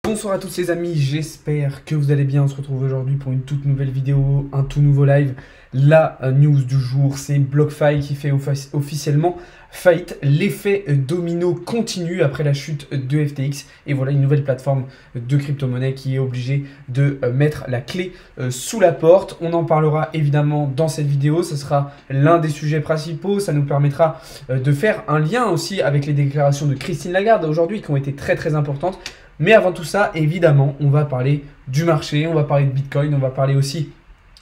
Bonsoir à tous les amis, j'espère que vous allez bien. On se retrouve aujourd'hui pour une toute nouvelle vidéo, un tout nouveau live. La news du jour, c'est BlockFi qui fait officiellement faillite. L'effet domino continue après la chute de FTX. Et voilà une nouvelle plateforme de crypto-monnaie qui est obligée de mettre la clé sous la porte. On en parlera évidemment dans cette vidéo. Ce sera l'un des sujets principaux. Ça nous permettra de faire un lien aussi avec les déclarations de Christine Lagarde aujourd'hui qui ont été très importantes. Mais avant tout ça, évidemment, on va parler du marché, on va parler de Bitcoin, on va parler aussi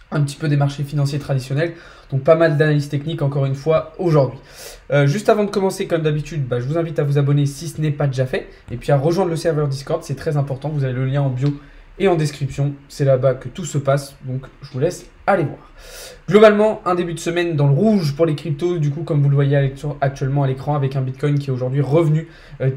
un petit peu des marchés financiers traditionnels. Donc pas mal d'analyses techniques encore une fois aujourd'hui. Juste avant de commencer, comme d'habitude, je vous invite à vous abonner si ce n'est pas déjà fait. Et puis à rejoindre le serveur Discord, c'est très important. Vous avez le lien en bio et en description. C'est là-bas que tout se passe. Donc je vous laisse aller voir. Globalement, un début de semaine dans le rouge pour les cryptos, du coup, comme vous le voyez actuellement à l'écran, avec un Bitcoin qui est aujourd'hui revenu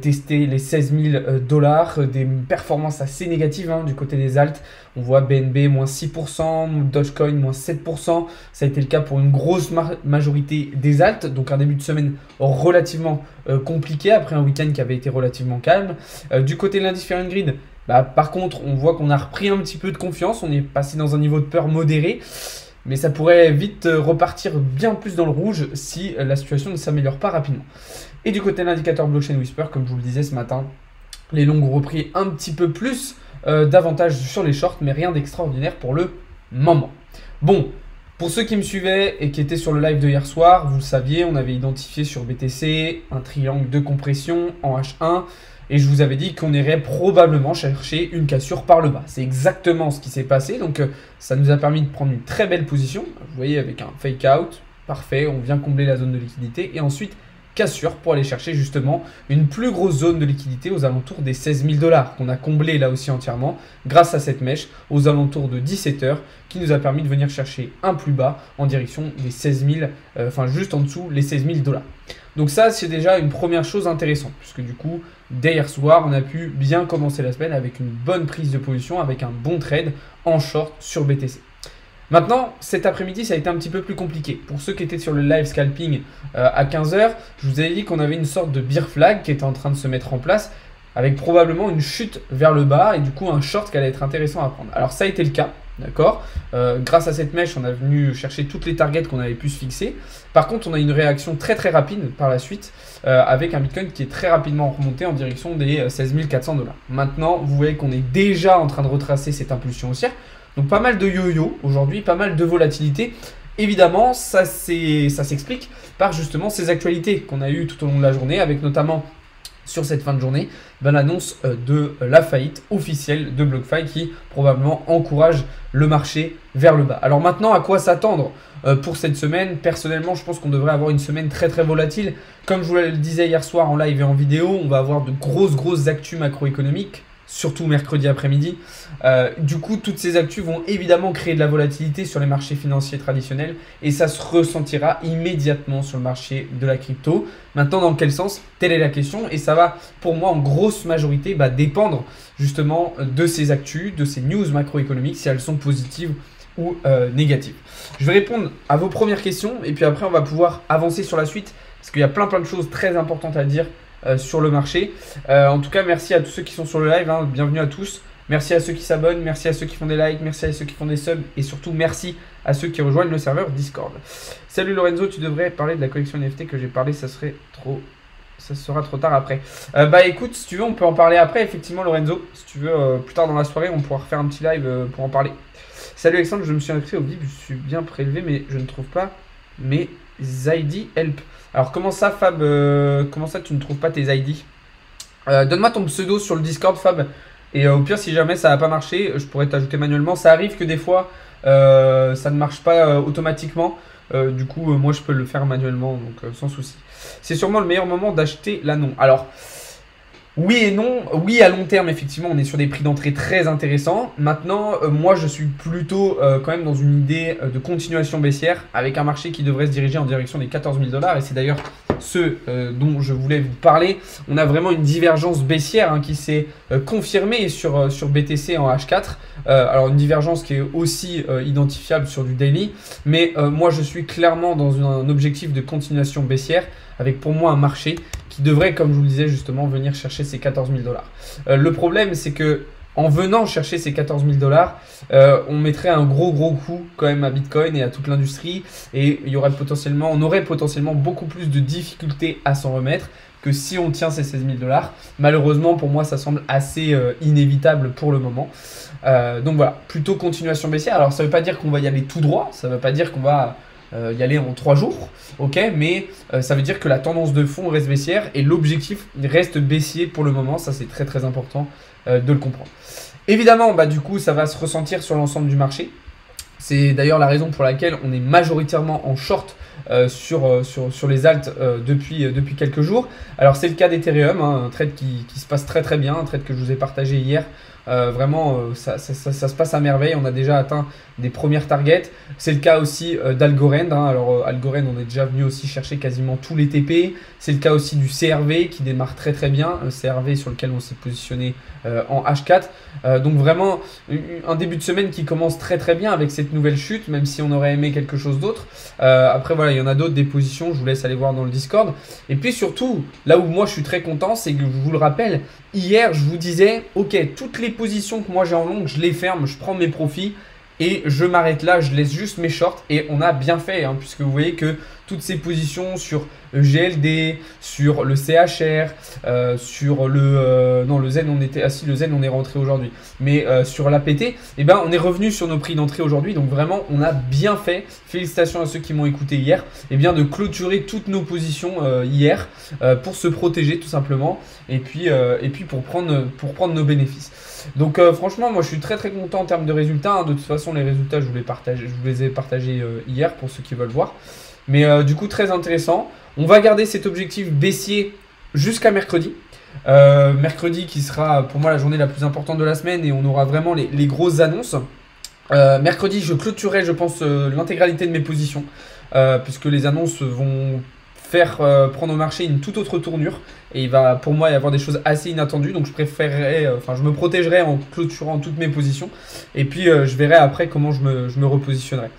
tester les 16 000 $, des performances assez négatives du côté des alts. On voit BNB moins 6%, Dogecoin moins 7%. Ça a été le cas pour une grosse majorité des alts, donc un début de semaine relativement compliqué après un week-end qui avait été relativement calme. Du côté de l'indice Fear & Greed, par contre, on voit qu'on a repris un petit peu de confiance. On est passé dans un niveau de peur modéré. Mais ça pourrait vite repartir bien plus dans le rouge si la situation ne s'améliore pas rapidement. Et du côté de l'indicateur Blockchain Whisper, comme je vous le disais ce matin, les longs ont repris un petit peu plus d'avantages sur les shorts, mais rien d'extraordinaire pour le moment. Bon, pour ceux qui me suivaient et qui étaient sur le live de hier soir, vous le saviez, on avait identifié sur BTC un triangle de compression en H1. Et je vous avais dit qu'on irait probablement chercher une cassure par le bas. C'est exactement ce qui s'est passé. Donc ça nous a permis de prendre une très belle position. Vous voyez avec un fake out. Parfait, on vient combler la zone de liquidité. Et ensuite cassure pour aller chercher justement une plus grosse zone de liquidité aux alentours des 16 000 $ qu'on a comblé là aussi entièrement grâce à cette mèche aux alentours de 17 h qui nous a permis de venir chercher un plus bas en direction des 16 000, enfin juste en dessous les 16 000 $. Donc ça, c'est déjà une première chose intéressante, puisque du coup, dès hier soir, on a pu bien commencer la semaine avec une bonne prise de position, avec un bon trade en short sur BTC. Maintenant, cet après-midi, ça a été un petit peu plus compliqué. Pour ceux qui étaient sur le live scalping à 15 h, je vous avais dit qu'on avait une sorte de bear flag qui était en train de se mettre en place, avec probablement une chute vers le bas et du coup un short qui allait être intéressant à prendre. Alors ça a été le cas. D'accord. Grâce à cette mèche, on a venu chercher toutes les targets qu'on avait pu se fixer. Par contre, on a une réaction très rapide par la suite avec un Bitcoin qui est très rapidement remonté en direction des 16 400 $. Maintenant, vous voyez qu'on est déjà en train de retracer cette impulsion haussière. Donc pas mal de yo-yo aujourd'hui, pas mal de volatilité. Évidemment, ça s'explique par justement ces actualités qu'on a eues tout au long de la journée, avec notamment sur cette fin de journée, l'annonce de la faillite officielle de BlockFi qui probablement encourage le marché vers le bas. Alors maintenant, à quoi s'attendre pour cette semaine? Personnellement, je pense qu'on devrait avoir une semaine très volatile. Comme je vous le disais hier soir en live et en vidéo, on va avoir de grosses actus macroéconomiques, surtout mercredi après-midi. Du coup, toutes ces actus vont évidemment créer de la volatilité sur les marchés financiers traditionnels et ça se ressentira immédiatement sur le marché de la crypto. Maintenant, dans quel sens? Telle est la question et ça va pour moi en grosse majorité dépendre justement de ces actus, de ces news macroéconomiques, si elles sont positives ou négatives. Je vais répondre à vos premières questions et puis après on va pouvoir avancer sur la suite parce qu'il y a plein de choses très importantes à dire sur le marché. En tout cas, merci à tous ceux qui sont sur le live, bienvenue à tous. Merci à ceux qui s'abonnent, merci à ceux qui font des likes, merci à ceux qui font des subs et surtout merci à ceux qui rejoignent le serveur Discord. Salut Lorenzo, tu devrais parler de la collection NFT que j'ai parlé, ça sera trop tard après. Écoute, si tu veux, on peut en parler après, effectivement Lorenzo. Si tu veux, plus tard dans la soirée, on pourra refaire un petit live pour en parler. Salut Alexandre, je me suis inscrit au VIP, je suis bien prélevé, mais je ne trouve pas mes ID help. Alors comment ça Fab, comment ça tu ne trouves pas tes ID? Donne-moi ton pseudo sur le Discord Fab. Et au pire, si jamais ça n'a pas marché, je pourrais t'ajouter manuellement. Ça arrive que des fois, ça ne marche pas automatiquement. Du coup, moi, je peux le faire manuellement, donc sans souci. C'est sûrement le meilleur moment d'acheter l'annon. Alors, oui et non. Oui, à long terme, effectivement, on est sur des prix d'entrée très intéressants. Maintenant, moi, je suis plutôt quand même dans une idée de continuation baissière avec un marché qui devrait se diriger en direction des 14 000 $. Et c'est d'ailleurs ce dont je voulais vous parler. On a vraiment une divergence baissière qui s'est confirmée sur BTC en H4. Alors, une divergence qui est aussi identifiable sur du daily. Mais moi, je suis clairement dans un objectif de continuation baissière avec pour moi un marché qui devrait, comme je vous le disais justement, venir chercher ces 14 000 $. Le problème, c'est que en venant chercher ces 14 000 dollars, on mettrait un gros coup quand même à Bitcoin et à toute l'industrie. Et on aurait potentiellement beaucoup plus de difficultés à s'en remettre que si on tient ces 16 000 dollars. Malheureusement, pour moi, ça semble assez inévitable pour le moment. Donc voilà, plutôt continuation baissière. Alors ça ne veut pas dire qu'on va y aller tout droit, ça ne veut pas dire qu'on va y aller en 3 jours, ok, mais ça veut dire que la tendance de fond reste baissière et l'objectif reste baissier pour le moment. Ça, c'est très important de le comprendre. Évidemment, du coup, ça va se ressentir sur l'ensemble du marché. C'est d'ailleurs la raison pour laquelle on est majoritairement en short sur les alts depuis quelques jours. Alors c'est le cas d'Ethereum, hein, un trade qui se passe très bien, un trade que je vous ai partagé hier. Vraiment, ça se passe à merveille. On a déjà atteint des premières targets. C'est le cas aussi d'Algorand. Hein. Alors Algorand, on est déjà venu aussi chercher quasiment tous les TP. C'est le cas aussi du CRV qui démarre très bien. Un CRV sur lequel on s'est positionné en H4. Donc vraiment, un début de semaine qui commence très bien avec cette nouvelle chute, même si on aurait aimé quelque chose d'autre. Après voilà, il y en a d'autres, des positions, je vous laisse aller voir dans le Discord. Et puis surtout, là où moi je suis très content, c'est que je vous le rappelle, hier je vous disais, ok, toutes les positions que moi j'ai en long, je les ferme, je prends mes profits et je m'arrête là, je laisse juste mes shorts. Et on a bien fait, hein, puisque vous voyez que toutes ces positions sur GLD, sur le CHR, sur le Zen, le Zen on est rentré aujourd'hui, mais sur l'APT, on est revenu sur nos prix d'entrée aujourd'hui. Donc vraiment on a bien fait, félicitations à ceux qui m'ont écouté hier, de clôturer toutes nos positions hier pour se protéger tout simplement, et puis pour prendre nos bénéfices. Donc franchement moi je suis très content en termes de résultats, hein. De toute façon les résultats je vous les ai partagés hier pour ceux qui veulent voir. Mais du coup, très intéressant. On va garder cet objectif baissier jusqu'à mercredi. Mercredi qui sera pour moi la journée la plus importante de la semaine et on aura vraiment les grosses annonces. Mercredi, je clôturerai, je pense, l'intégralité de mes positions puisque les annonces vont faire prendre au marché une toute autre tournure et il va pour moi y avoir des choses assez inattendues. Donc je me protégerai en clôturant toutes mes positions et puis je verrai après comment je me repositionnerai.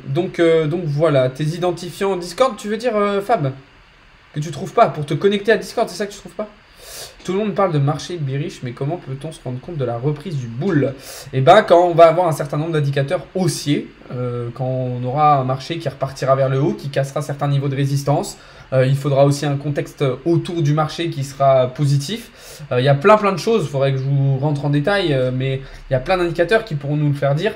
Donc voilà, tes identifiants Discord, tu veux dire Fab? Que tu trouves pas pour te connecter à Discord, c'est ça que tu trouves pas? Tout le monde parle de marché bearish, mais comment peut-on se rendre compte de la reprise du bull? Quand on va avoir un certain nombre d'indicateurs haussiers, quand on aura un marché qui repartira vers le haut, qui cassera certains niveaux de résistance, il faudra aussi un contexte autour du marché qui sera positif. Il y a plein de choses, il faudrait que je vous rentre en détail, mais il y a plein d'indicateurs qui pourront nous le faire dire.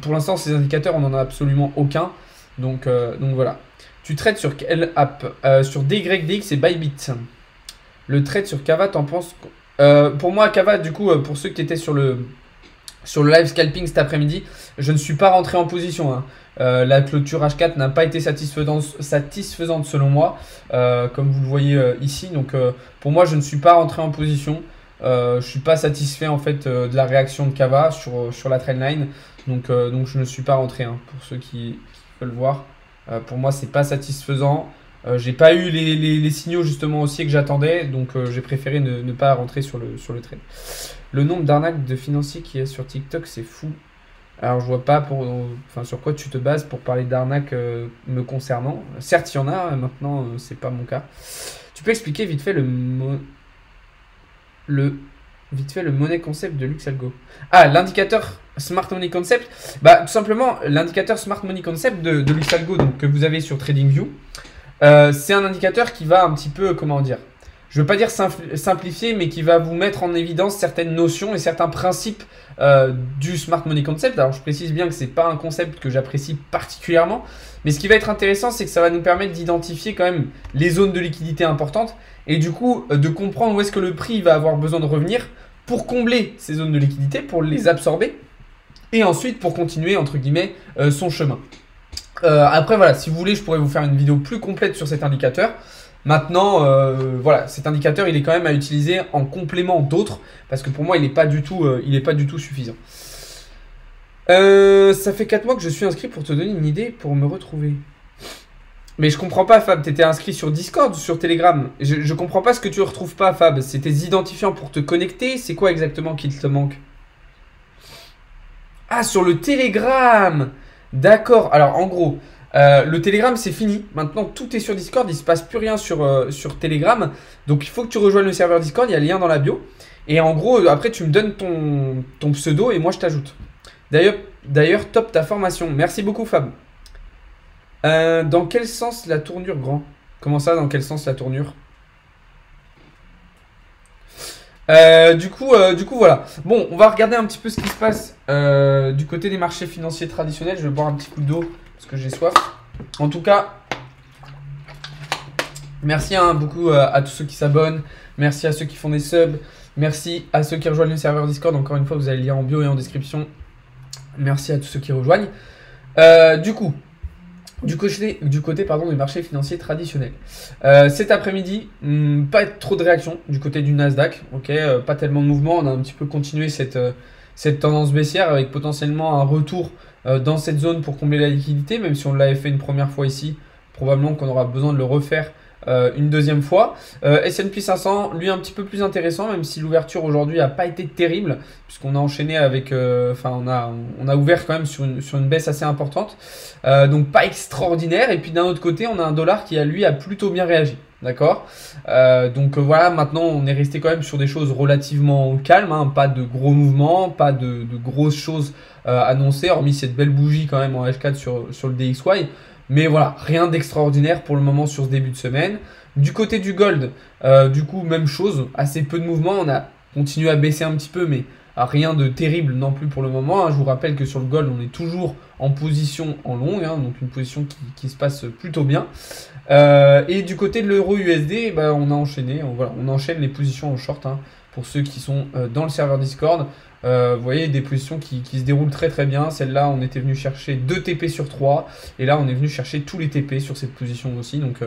Pour l'instant, ces indicateurs, on n'en a absolument aucun. Donc voilà. Tu trades sur quelle app? Sur DYDX et Bybit. Le trade sur Kava, t'en penses? Pour moi, Kava, du coup, pour ceux qui étaient sur le live scalping cet après-midi, je ne suis pas rentré en position, hein. La clôture H4 n'a pas été satisfaisante selon moi, comme vous le voyez ici. Donc pour moi, je ne suis pas rentré en position. Je ne suis pas satisfait en fait de la réaction de Kava sur la trendline. Donc je ne suis pas rentré, hein, pour ceux qui veulent voir. Pour moi, c'est pas satisfaisant. J'ai pas eu les signaux justement aussi que j'attendais, donc j'ai préféré ne pas rentrer sur le trade. Le nombre d'arnaques de financiers qu'il y a sur TikTok, c'est fou. Alors je vois pas sur quoi tu te bases pour parler d'arnaque me concernant. Certes, il y en a, maintenant c'est pas mon cas. Tu peux expliquer vite fait le money concept de Luxalgo? Ah, l'indicateur Smart Money Concept. Tout simplement, l'indicateur Smart Money Concept de Luxalgo, donc, que vous avez sur TradingView, c'est un indicateur qui va un petit peu, comment dire, je ne veux pas dire simplifier, mais qui va vous mettre en évidence certaines notions et certains principes du Smart Money Concept. Alors, je précise bien que ce n'est pas un concept que j'apprécie particulièrement, mais ce qui va être intéressant, c'est que ça va nous permettre d'identifier quand même les zones de liquidité importantes et du coup, de comprendre où est-ce que le prix va avoir besoin de revenir pour combler ces zones de liquidité, pour les absorber et ensuite pour continuer, entre guillemets, son chemin. Après, voilà, si vous voulez, je pourrais vous faire une vidéo plus complète sur cet indicateur. Maintenant, voilà, cet indicateur, il est quand même à utiliser en complément d'autres parce que pour moi, il n'est pas du tout suffisant. Ça fait 4 mois que je suis inscrit pour te donner une idée pour me retrouver. Mais je comprends pas, Fab, t'étais inscrit sur Discord ou sur Telegram? Je comprends pas ce que tu retrouves pas, Fab. C'est tes identifiants pour te connecter? C'est quoi exactement qu'il te manque? Ah, sur le Telegram! D'accord, alors en gros, le Telegram c'est fini. Maintenant tout est sur Discord, il ne se passe plus rien sur Telegram. Donc il faut que tu rejoignes le serveur Discord, il y a le lien dans la bio. Et en gros, après, tu me donnes ton pseudo et moi, je t'ajoute. D'ailleurs, top ta formation. Merci beaucoup, Fab. Dans quel sens la tournure, grand? Comment ça, dans quel sens la tournure? Du coup, voilà. Bon, on va regarder un petit peu ce qui se passe du côté des marchés financiers traditionnels. Je vais boire un petit coup d'eau parce que j'ai soif. En tout cas, merci beaucoup à tous ceux qui s'abonnent. Merci à ceux qui font des subs. Merci à ceux qui rejoignent le serveur Discord. Encore une fois, vous allez le lire en bio et en description. Merci à tous ceux qui rejoignent. Du côté des marchés financiers traditionnels. Cet après-midi, pas trop de réaction du côté du Nasdaq. Pas tellement de mouvement. On a un petit peu continué cette tendance baissière avec potentiellement un retour dans cette zone pour combler la liquidité. Même si on l'avait fait une première fois ici, probablement qu'on aura besoin de le refaire une deuxième fois. S&P 500, lui un petit peu plus intéressant, même si l'ouverture aujourd'hui n'a pas été terrible, puisqu'on a enchaîné avec, on a ouvert quand même sur une baisse assez importante, donc pas extraordinaire. Et puis d'un autre côté, on a un dollar qui a plutôt bien réagi. D'accord. Voilà, maintenant on est resté quand même sur des choses relativement calmes, hein, pas de gros mouvements, pas de grosses choses annoncées, hormis cette belle bougie quand même en H4 sur le DXY. Mais voilà, rien d'extraordinaire pour le moment sur ce début de semaine. Du côté du gold, du coup, même chose, assez peu de mouvement. On a continué à baisser un petit peu, mais rien de terrible non plus pour le moment. Je vous rappelle que sur le gold, on est toujours en position en long, donc une position qui se passe plutôt bien. Et du côté de l'euro USD, on a enchaîné, on enchaîne les positions en short, pour ceux qui sont dans le serveur Discord. Vous voyez des positions qui se déroulent très très bien. Celle-là, on était venu chercher 2 TP sur 3. Et là, on est venu chercher tous les TP sur cette position aussi. Donc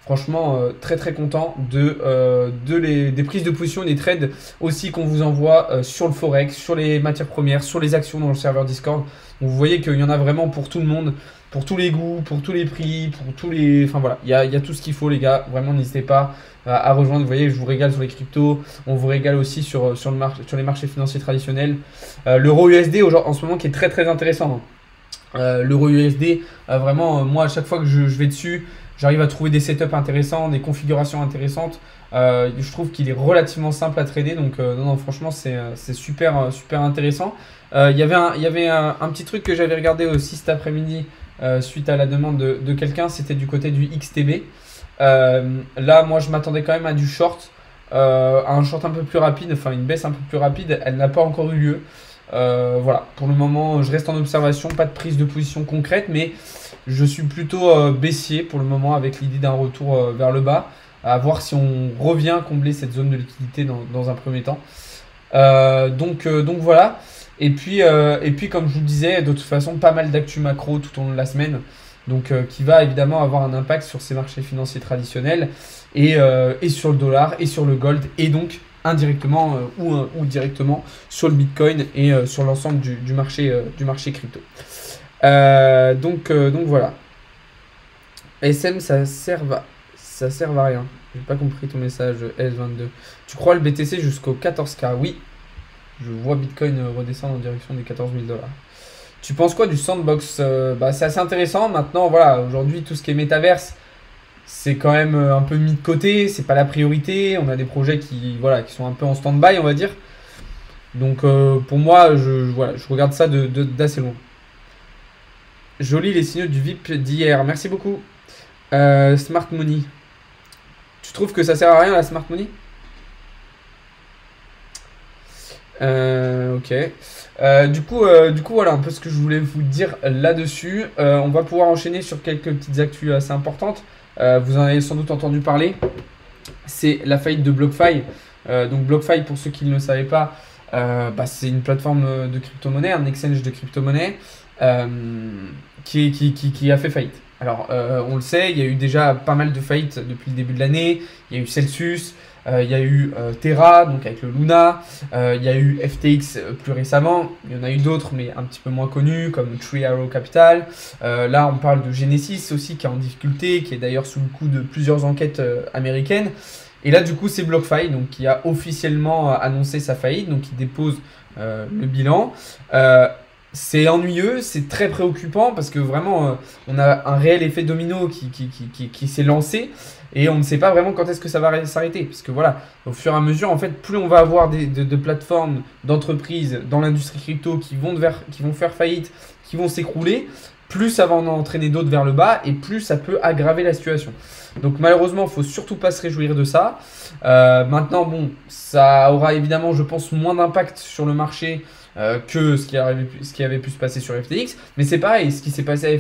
franchement, très très content des prises de position et des trades aussi qu'on vous envoie sur le Forex, sur les matières premières, sur les actions dans le serveur Discord. Donc vous voyez qu'il y en a vraiment pour tout le monde, pour tous les goûts, pour tous les prix, pour tous les... Enfin voilà, il y a tout ce qu'il faut les gars. Vraiment, n'hésitez pas à rejoindre. Vous voyez, je vous régale sur les cryptos. On vous régale aussi sur les marchés financiers traditionnels. L'euro USD en ce moment qui est très très intéressant. L'euro USD, vraiment, moi à chaque fois que je vais dessus, j'arrive à trouver des setups intéressants, des configurations intéressantes. Je trouve qu'il est relativement simple à trader. Donc non, franchement, c'est super, super intéressant. Il y avait un petit truc que j'avais regardé aussi cet après-midi suite à la demande de quelqu'un. C'était du côté du XTB. Là, moi, je m'attendais quand même à du short, un short un peu plus rapide, enfin une baisse un peu plus rapide. Elle n'a pas encore eu lieu. Voilà, pour le moment, je reste en observation, pas de prise de position concrète, mais je suis plutôt baissier pour le moment avec l'idée d'un retour vers le bas, à voir si on revient combler cette zone de liquidité dans un premier temps. Donc voilà. Et puis, comme je vous le disais, de toute façon, pas mal d'actu macro tout au long de la semaine. Donc qui va évidemment avoir un impact sur ces marchés financiers traditionnels et sur le dollar et sur le gold et donc indirectement ou directement sur le Bitcoin et sur l'ensemble du marché crypto. Donc voilà. SM ça sert à rien. J'ai pas compris ton message S22. Tu crois le BTC jusqu'au 14K? Oui. Je vois Bitcoin redescendre en direction des 14 000 $. Tu penses quoi du sandbox? C'est assez intéressant. Maintenant, voilà, aujourd'hui, tout ce qui est métaverse, c'est quand même un peu mis de côté. C'est pas la priorité. On a des projets qui sont un peu en stand-by, on va dire. Donc, pour moi, je regarde ça d'assez loin. Joli les signaux du VIP d'hier. Merci beaucoup. Smart Money. Tu trouves que ça sert à rien la Smart Money? Ok. Du coup, voilà un peu ce que je voulais vous dire là-dessus. On va pouvoir enchaîner sur quelques petites actus assez importantes. Vous en avez sans doute entendu parler. C'est la faillite de BlockFi. Donc BlockFi, pour ceux qui ne le savaient pas, c'est une plateforme de crypto-monnaie, un exchange de crypto-monnaie qui a fait faillite. Alors, on le sait, il y a eu déjà pas mal de faillites depuis le début de l'année. Il y a eu Celsius. Il y a eu Terra, donc avec le Luna, il y a eu FTX plus récemment, il y en a eu d'autres mais un petit peu moins connus comme Three Arrow Capital. Là on parle de Genesis aussi qui est en difficulté, qui est d'ailleurs sous le coup de plusieurs enquêtes américaines. Et là du coup c'est BlockFi donc, qui a officiellement annoncé sa faillite, donc qui dépose le bilan. c'est ennuyeux, c'est très préoccupant parce que vraiment, on a un réel effet domino qui s'est lancé et on ne sait pas vraiment quand est-ce que ça va s'arrêter. Parce que voilà, au fur et à mesure, en fait, plus on va avoir de plateformes, d'entreprises dans l'industrie crypto qui vont faire faillite, qui vont s'écrouler, plus ça va en entraîner d'autres vers le bas et plus ça peut aggraver la situation. Donc malheureusement, il ne faut surtout pas se réjouir de ça. Maintenant, bon, ça aura évidemment, je pense, moins d'impact sur le marché que ce qui avait pu se passer sur FTX. Mais c'est pareil, ce qui s'est passé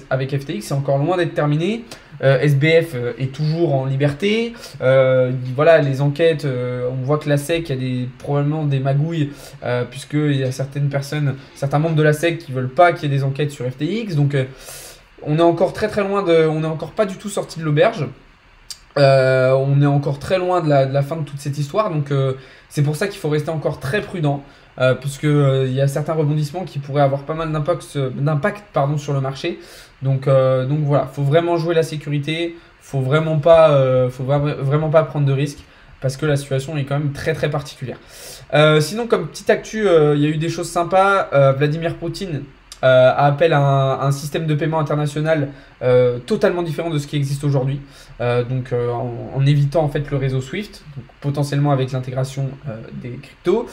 avec FTX, c'est encore loin d'être terminé. SBF est toujours en liberté. Voilà, les enquêtes, on voit que la SEC, il y a probablement des magouilles, puisqu'il y a certains membres de la SEC qui ne veulent pas qu'il y ait des enquêtes sur FTX. Donc on est encore très très loin on n'est encore pas du tout sorti de l'auberge. On est encore très loin de la fin de toute cette histoire. Donc c'est pour ça qu'il faut rester encore très prudent. Puisque il y a certains rebondissements qui pourraient avoir pas mal d'impact sur le marché. Donc voilà, faut vraiment jouer la sécurité, faut vraiment pas prendre de risques parce que la situation est quand même très très particulière. Sinon, comme petite actu, il y a eu des choses sympas. Vladimir Poutine appelle à un système de paiement international totalement différent de ce qui existe aujourd'hui, en évitant en fait le réseau Swift, donc potentiellement avec l'intégration des cryptos.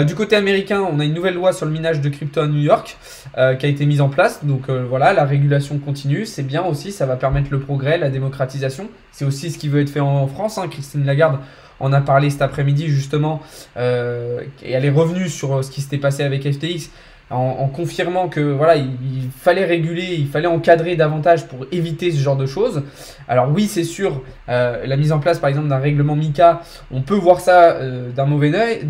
Du côté américain, on a une nouvelle loi sur le minage de crypto à New York qui a été mise en place, donc voilà, la régulation continue, c'est bien aussi, ça va permettre le progrès, la démocratisation, c'est aussi ce qui veut être fait en France, hein. Christine Lagarde en a parlé cet après-midi justement, et elle est revenue sur ce qui s'était passé avec FTX, en confirmant que voilà, il fallait réguler, il fallait encadrer davantage pour éviter ce genre de choses. Alors oui, c'est sûr, la mise en place par exemple d'un règlement MiCA, on peut voir ça d'un mauvais œil,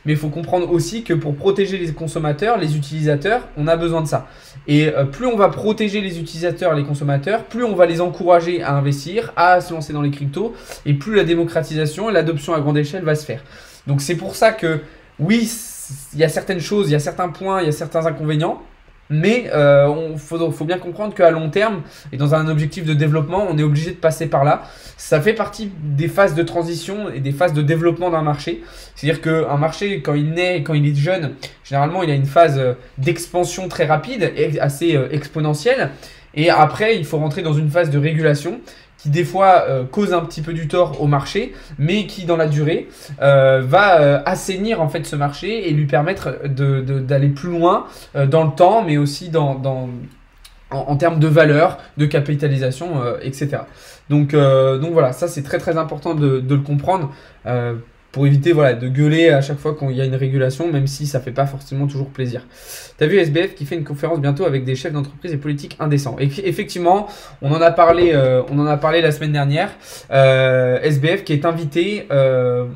mais il faut comprendre aussi que pour protéger les consommateurs, les utilisateurs, on a besoin de ça. Et plus on va protéger les utilisateurs, les consommateurs, plus on va les encourager à investir, à se lancer dans les cryptos, et plus la démocratisation et l'adoption à grande échelle va se faire. Donc c'est pour ça que oui, il y a certaines choses, il y a certains points, il y a certains inconvénients, mais faut bien comprendre qu'à long terme et dans un objectif de développement, on est obligé de passer par là. Ça fait partie des phases de transition et des phases de développement d'un marché. C'est-à-dire qu'un marché, quand il naît, quand il est jeune, généralement il a une phase d'expansion très rapide et assez exponentielle. Et après, il faut rentrer dans une phase de régulation qui des fois cause un petit peu du tort au marché, mais qui dans la durée va assainir en fait ce marché et lui permettre d'aller plus loin dans le temps, mais aussi en termes de valeur, de capitalisation, etc. Donc voilà, ça c'est très très important de le comprendre pour éviter voilà, de gueuler à chaque fois qu'il y a une régulation, même si ça fait pas forcément toujours plaisir. T'as vu SBF qui fait une conférence bientôt avec des chefs d'entreprise et politiques indécents. Et effectivement, on en a parlé la semaine dernière. SBF qui est invité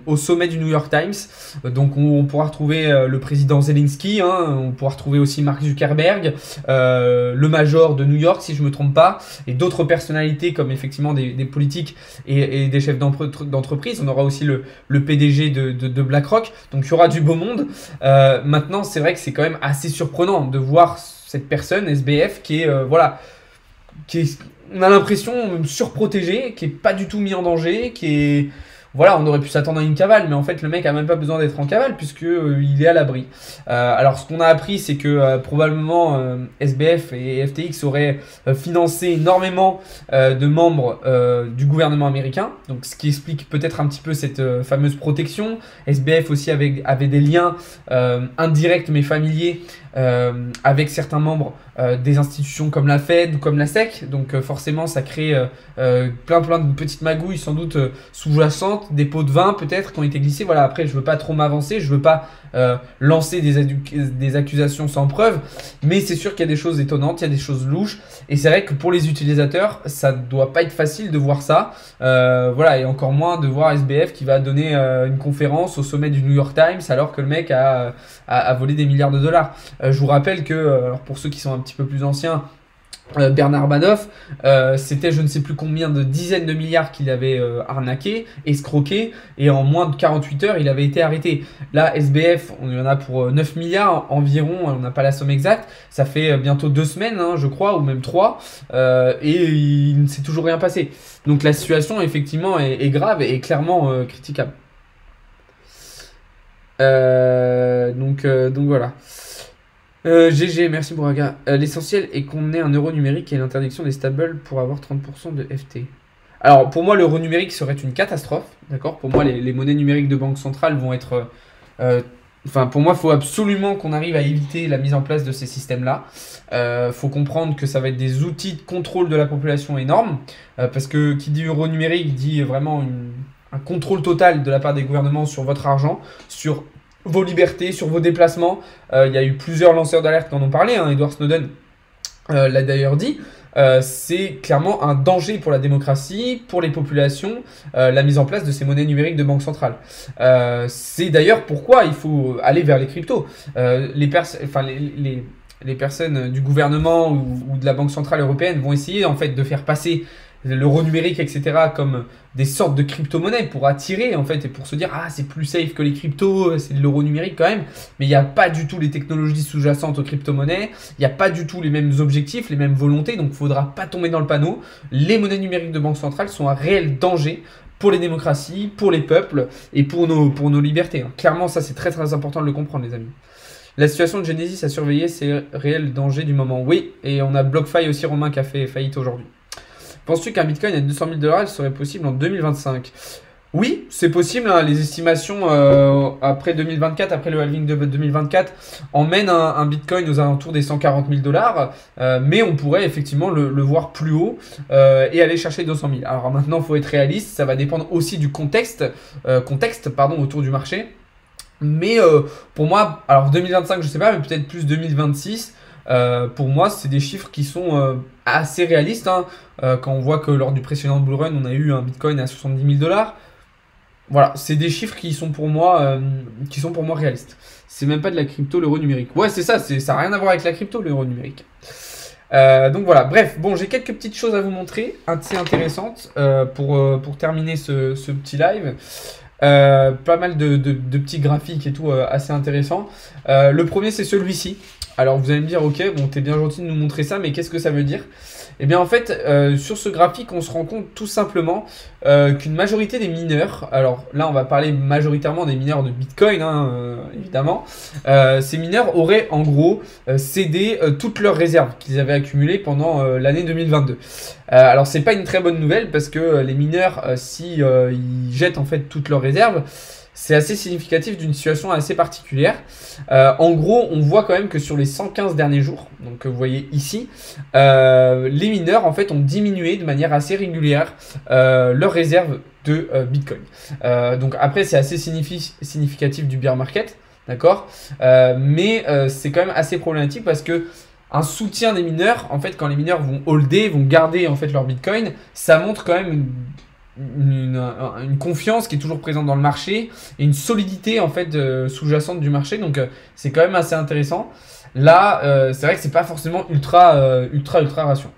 au sommet du New York Times. Donc on pourra retrouver le président Zelensky, hein, on pourra retrouver aussi Mark Zuckerberg, le major de New York si je me trompe pas, et d'autres personnalités comme effectivement des politiques et des chefs d'entreprise. On aura aussi le PDG de BlackRock, donc il y aura du beau monde. Maintenant, c'est vrai que c'est quand même assez surprenant de voir cette personne, SBF, qui est, on a l'impression surprotégé, qui est pas du tout mis en danger, qui est... Voilà, on aurait pu s'attendre à une cavale, mais en fait, le mec a même pas besoin d'être en cavale puisque il est à l'abri. Alors, ce qu'on a appris, c'est que probablement SBF et FTX auraient financé énormément de membres du gouvernement américain. Donc, ce qui explique peut-être un petit peu cette fameuse protection. SBF aussi avait des liens indirects mais familiers avec certains membres des institutions comme la Fed ou comme la SEC. Donc, forcément, ça crée plein de petites magouilles sans doute sous-jacentes. Des pots de vin peut-être qui ont été glissés. Voilà, après je veux pas trop m'avancer, je veux pas lancer des accusations sans preuve, mais c'est sûr qu'il y a des choses étonnantes, il y a des choses louches, et c'est vrai que pour les utilisateurs ça doit pas être facile de voir ça, voilà, et encore moins de voir SBF qui va donner une conférence au sommet du New York Times alors que le mec a volé des milliards de dollars. Je vous rappelle que, alors pour ceux qui sont un petit peu plus anciens, Bernard Madoff, c'était je ne sais plus combien de dizaines de milliards qu'il avait arnaqué, escroqué, et en moins de 48 heures il avait été arrêté. Là SBF, on y en a pour 9 milliards environ, on n'a pas la somme exacte, ça fait bientôt 2 semaines hein, je crois, ou même 3, et il ne s'est toujours rien passé. Donc la situation effectivement est grave et clairement critiquable. Donc voilà. GG, merci Bouraga. L'essentiel est qu'on ait un euro numérique et l'interdiction des stables pour avoir 30% de FT. Alors, pour moi, l'euro numérique serait une catastrophe, d'accord? Pour moi, les monnaies numériques de banque centrale vont être... Enfin, pour moi, il faut absolument qu'on arrive à éviter la mise en place de ces systèmes-là. Faut comprendre que ça va être des outils de contrôle de la population énormes, parce que qui dit euro numérique dit vraiment un contrôle total de la part des gouvernements sur votre argent, sur vos libertés, sur vos déplacements. Il y a eu plusieurs lanceurs d'alerte qui en ont parlé, hein. Edward Snowden l'a d'ailleurs dit. C'est clairement un danger pour la démocratie, pour les populations, la mise en place de ces monnaies numériques de banque centrale. C'est d'ailleurs pourquoi il faut aller vers les cryptos. Les personnes du gouvernement ou de la Banque Centrale Européenne vont essayer en fait de faire passer l'euro numérique, etc., comme des sortes de crypto-monnaies pour attirer en fait et pour se dire ah c'est plus safe que les cryptos, c'est de l'euro numérique quand même, mais il n'y a pas du tout les technologies sous-jacentes aux crypto-monnaies, il n'y a pas du tout les mêmes objectifs, les mêmes volontés, donc il ne faudra pas tomber dans le panneau. Les monnaies numériques de banque centrale sont un réel danger pour les démocraties, pour les peuples et pour nos libertés. Clairement ça c'est très très important de le comprendre les amis. La situation de Genesis à surveiller, c'est réel danger du moment. Oui, et on a BlockFi aussi, Romain, qui a fait faillite aujourd'hui. Penses-tu qu'un Bitcoin à 200 000 $ serait possible en 2025? Oui, c'est possible. Hein, les estimations après 2024, après le halving de 2024, emmènent un Bitcoin aux alentours des 140 000 $. Mais on pourrait effectivement le voir plus haut et aller chercher 200 000. Alors maintenant, il faut être réaliste. Ça va dépendre aussi du contexte autour du marché. Mais pour moi, alors 2025, je sais pas, mais peut-être plus 2026. Pour moi, c'est des chiffres qui sont assez réalistes. Hein. Quand on voit que lors du précédent bull run, on a eu un Bitcoin à 70 000 $. Voilà, c'est des chiffres qui sont pour moi réalistes. C'est même pas de la crypto, l'euro numérique. Ouais, c'est ça, ça n'a rien à voir avec la crypto, l'euro numérique. Donc voilà, bref, bon, j'ai quelques petites choses à vous montrer, assez intéressantes pour terminer ce petit live. Pas mal de petits graphiques et tout assez intéressants. Le premier, c'est celui-ci. Alors vous allez me dire, ok, bon, t'es bien gentil de nous montrer ça, mais qu'est-ce que ça veut dire? Eh bien en fait, sur ce graphique, on se rend compte tout simplement qu'une majorité des mineurs, alors là on va parler majoritairement des mineurs de Bitcoin, hein, évidemment, ces mineurs auraient en gros cédé toutes leurs réserves qu'ils avaient accumulées pendant l'année 2022. Alors c'est pas une très bonne nouvelle parce que les mineurs, si ils jettent en fait toutes leurs réserves, c'est assez significatif d'une situation assez particulière. En gros, on voit quand même que sur les 115 derniers jours, donc vous voyez ici, les mineurs en fait ont diminué de manière assez régulière leurs réserves de Bitcoin. Donc après, c'est assez significatif du bear market, d'accord, mais c'est quand même assez problématique parce que un soutien des mineurs, en fait, quand les mineurs vont holder, vont garder en fait leur Bitcoin, ça montre quand même une confiance qui est toujours présente dans le marché et une solidité en fait sous-jacente du marché, donc c'est quand même assez intéressant. Là c'est vrai que c'est pas forcément ultra rassurant.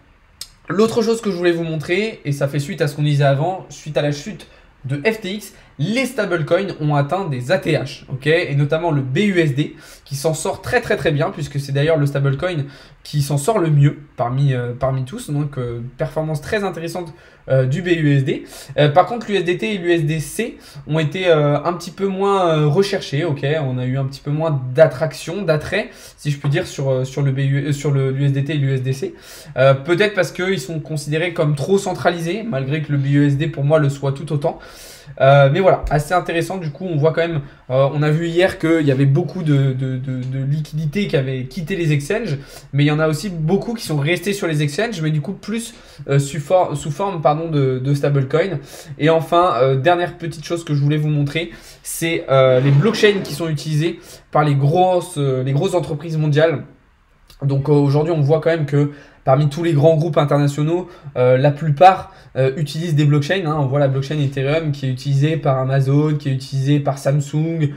L'autre chose que je voulais vous montrer, et ça fait suite à ce qu'on disait avant, suite à la chute de FTX, les stablecoins ont atteint des ATH, ok, et notamment le BUSD qui s'en sort très bien, puisque c'est d'ailleurs le stablecoin qui s'en sort le mieux parmi tous, donc performance très intéressante du BUSD. Par contre l'USDT et l'USDC ont été un petit peu moins recherchés, ok, on a eu un petit peu moins d'attraction, d'attrait, si je puis dire, sur le l'USDT et l'USDC. Peut-être parce qu'ils sont considérés comme trop centralisés, malgré que le BUSD pour moi le soit tout autant. Mais voilà, assez intéressant. Du coup, on voit quand même, on a vu hier qu'il y avait beaucoup de liquidités qui avaient quitté les exchanges, mais il y en a aussi beaucoup qui sont restés sur les exchanges, mais du coup plus sous forme de stablecoin. Et enfin, dernière petite chose que je voulais vous montrer, c'est les blockchains qui sont utilisés par les grosses entreprises mondiales. Donc aujourd'hui, on voit quand même que parmi tous les grands groupes internationaux, la plupart utilisent des blockchains. Hein. On voit la blockchain Ethereum qui est utilisée par Amazon, qui est utilisée par Samsung,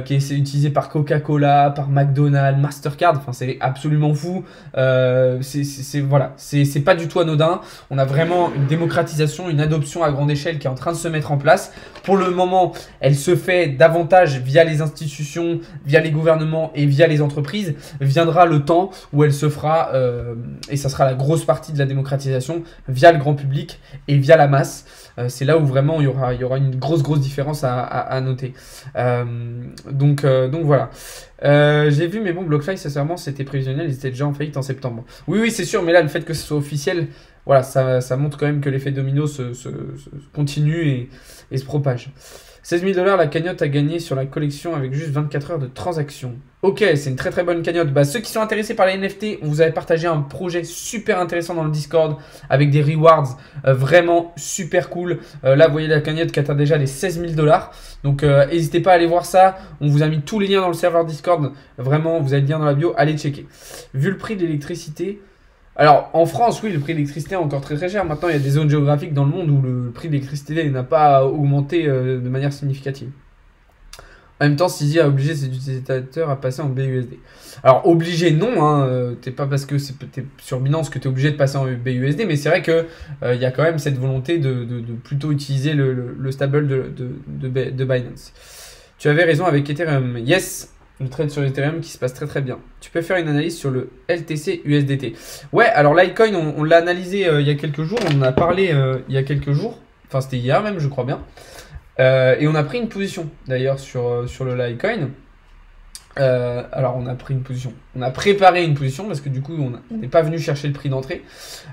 qui est utilisée par Coca-Cola, par McDonald's, Mastercard. Enfin, c'est absolument fou. Voilà, c'est pas du tout anodin. On a vraiment une démocratisation, une adoption à grande échelle qui est en train de se mettre en place. Pour le moment, elle se fait davantage via les institutions, via les gouvernements et via les entreprises. Viendra le temps où elle se fera, et ça sera la grosse partie de la démocratisation via le grand public et via la masse. C'est là où vraiment il y aura une grosse différence à noter. Donc voilà. J'ai vu, mais bon, BlockFi, sincèrement, c'était prévisionnel, ils étaient déjà en faillite en septembre. Oui, c'est sûr, mais là, le fait que ce soit officiel, voilà, ça montre quand même que l'effet domino se continue et se propage. 16 000 $, la cagnotte a gagné sur la collection avec juste 24 heures de transaction. Ok, c'est une très bonne cagnotte. Bah, ceux qui sont intéressés par les NFT, on vous avait partagé un projet super intéressant dans le Discord avec des rewards vraiment super cool. Là, vous voyez la cagnotte qui atteint déjà les 16 000 $. Donc, n'hésitez pas à aller voir ça. On vous a mis tous les liens dans le serveur Discord. Vraiment, vous avez le lien dans la bio. Allez checker. Vu le prix de l'électricité... Alors, en France, oui, le prix de l'électricité est encore très cher. Maintenant, il y a des zones géographiques dans le monde où le prix de l'électricité n'a pas augmenté de manière significative. En même temps, Sizi a obligé ses utilisateurs à passer en BUSD. Alors, obligé, non. Hein, t'es pas parce que c'est sur Binance que tu es obligé de passer en BUSD. Mais c'est vrai qu'il y a quand même cette volonté de plutôt utiliser le stable de Binance. Tu avais raison avec Ethereum. Yes. Le trade sur Ethereum qui se passe très bien. Tu peux faire une analyse sur le LTC USDT. Ouais, alors Litecoin, on l'a analysé il y a quelques jours. On en a parlé il y a quelques jours. Enfin, c'était hier même, je crois bien. Et on a pris une position d'ailleurs sur le Litecoin. Alors on a pris une position. On a préparé une position parce que du coup on n'est pas venu chercher le prix d'entrée.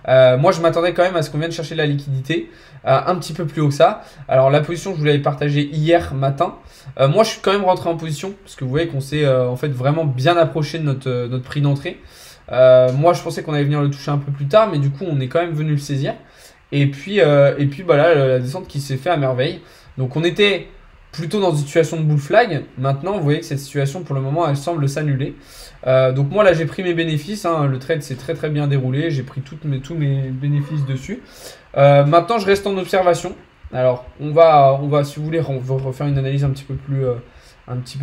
Moi je m'attendais quand même à ce qu'on vienne chercher la liquidité un petit peu plus haut que ça. Alors la position je vous l'avais partagée hier matin. Moi je suis quand même rentré en position parce que vous voyez qu'on s'est en fait vraiment bien approché de notre prix d'entrée. Moi je pensais qu'on allait venir le toucher un peu plus tard, mais du coup on est quand même venu le saisir. Et puis bah là la descente qui s'est fait à merveille. Donc on était plutôt dans une situation de bull flag. Maintenant, vous voyez que cette situation, pour le moment, elle semble s'annuler. Donc moi, là, j'ai pris mes bénéfices. Hein. Le trade s'est très bien déroulé. J'ai pris tous mes bénéfices dessus. Maintenant, je reste en observation. Alors, on va, si vous voulez, on va refaire une analyse un petit peu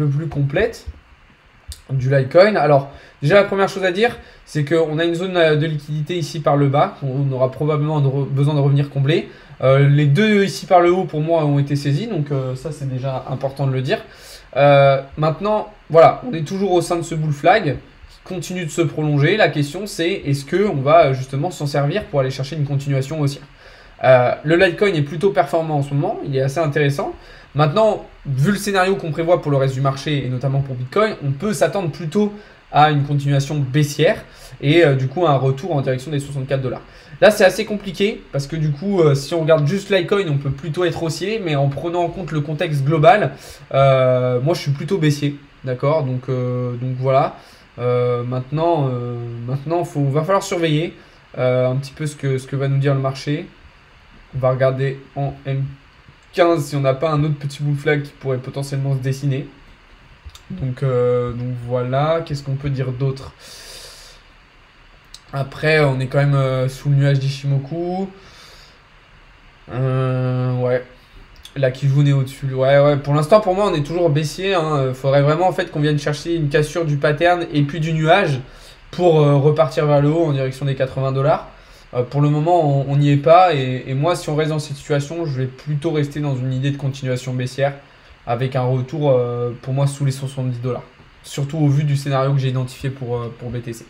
plus complète du Litecoin. Alors, déjà, la première chose à dire, c'est qu'on a une zone de liquidité ici par le bas, qu'on aura probablement besoin de revenir combler. Les deux ici par le haut, pour moi, ont été saisis, donc ça, c'est déjà important de le dire. Maintenant, voilà, on est toujours au sein de ce bull flag qui continue de se prolonger. La question, c'est est-ce qu'on va justement s'en servir pour aller chercher une continuation haussière. Le Litecoin est plutôt performant en ce moment, il est assez intéressant. Maintenant, vu le scénario qu'on prévoit pour le reste du marché et notamment pour Bitcoin, on peut s'attendre plutôt à une continuation baissière et du coup un retour en direction des 64 $. Là, c'est assez compliqué parce que du coup, si on regarde juste Litecoin, on peut plutôt être haussier, mais en prenant en compte le contexte global, moi je suis plutôt baissier, d'accord, donc voilà. Maintenant, va falloir surveiller un petit peu ce que va nous dire le marché. On va regarder en M15 si on n'a pas un autre petit bull flag qui pourrait potentiellement se dessiner. Donc voilà, qu'est-ce qu'on peut dire d'autre? Après, on est quand même sous le nuage d'Ishimoku. Ouais. La Kijun est au-dessus. Ouais. Pour l'instant, pour moi, on est toujours baissier. Hein. Faudrait vraiment en fait qu'on vienne chercher une cassure du pattern et puis du nuage pour repartir vers le haut en direction des 80 $. Pour le moment, on n'y est pas. Et moi, si on reste dans cette situation, je vais plutôt rester dans une idée de continuation baissière avec un retour pour moi sous les 70 $. Surtout au vu du scénario que j'ai identifié pour BTC.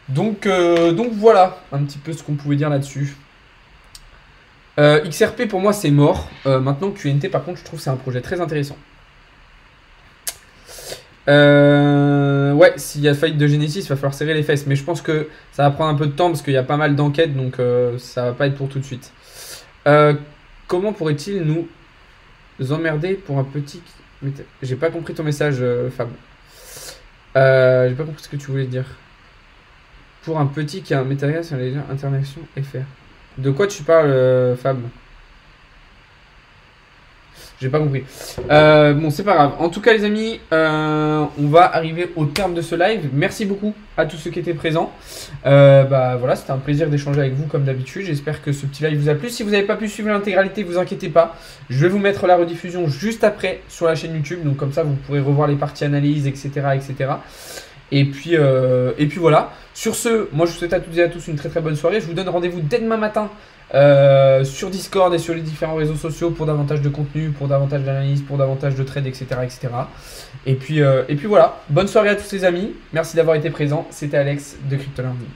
Donc voilà un petit peu ce qu'on pouvait dire là-dessus. XRP pour moi c'est mort. Maintenant QNT par contre je trouve que c'est un projet très intéressant. Ouais, s'il y a faillite de Genesis, il va falloir serrer les fesses. Mais je pense que ça va prendre un peu de temps parce qu'il y a pas mal d'enquêtes. Donc ça va pas être pour tout de suite. Comment pourrait-il nous emmerder pour un petit... J'ai pas compris ton message Fab. J'ai pas compris ce que tu voulais dire. Pour un petit qui a un métavers sur les interactions FR. De quoi tu parles, Fab? J'ai pas compris. Bon, c'est pas grave. En tout cas, les amis, on va arriver au terme de ce live. Merci beaucoup à tous ceux qui étaient présents. Bah voilà, c'était un plaisir d'échanger avec vous comme d'habitude. J'espère que ce petit live vous a plu. Si vous n'avez pas pu suivre l'intégralité, vous inquiétez pas. Je vais vous mettre la rediffusion juste après sur la chaîne YouTube. Donc comme ça, vous pourrez revoir les parties analyses, etc., etc. Et puis voilà. Sur ce, moi je vous souhaite à toutes et à tous une très bonne soirée. Je vous donne rendez-vous dès demain matin sur Discord et sur les différents réseaux sociaux pour davantage de contenu, pour davantage d'analyse, pour davantage de trade, etc., etc. Et puis voilà. Bonne soirée à tous les amis. Merci d'avoir été présents. C'était Alex de Crypto Learning.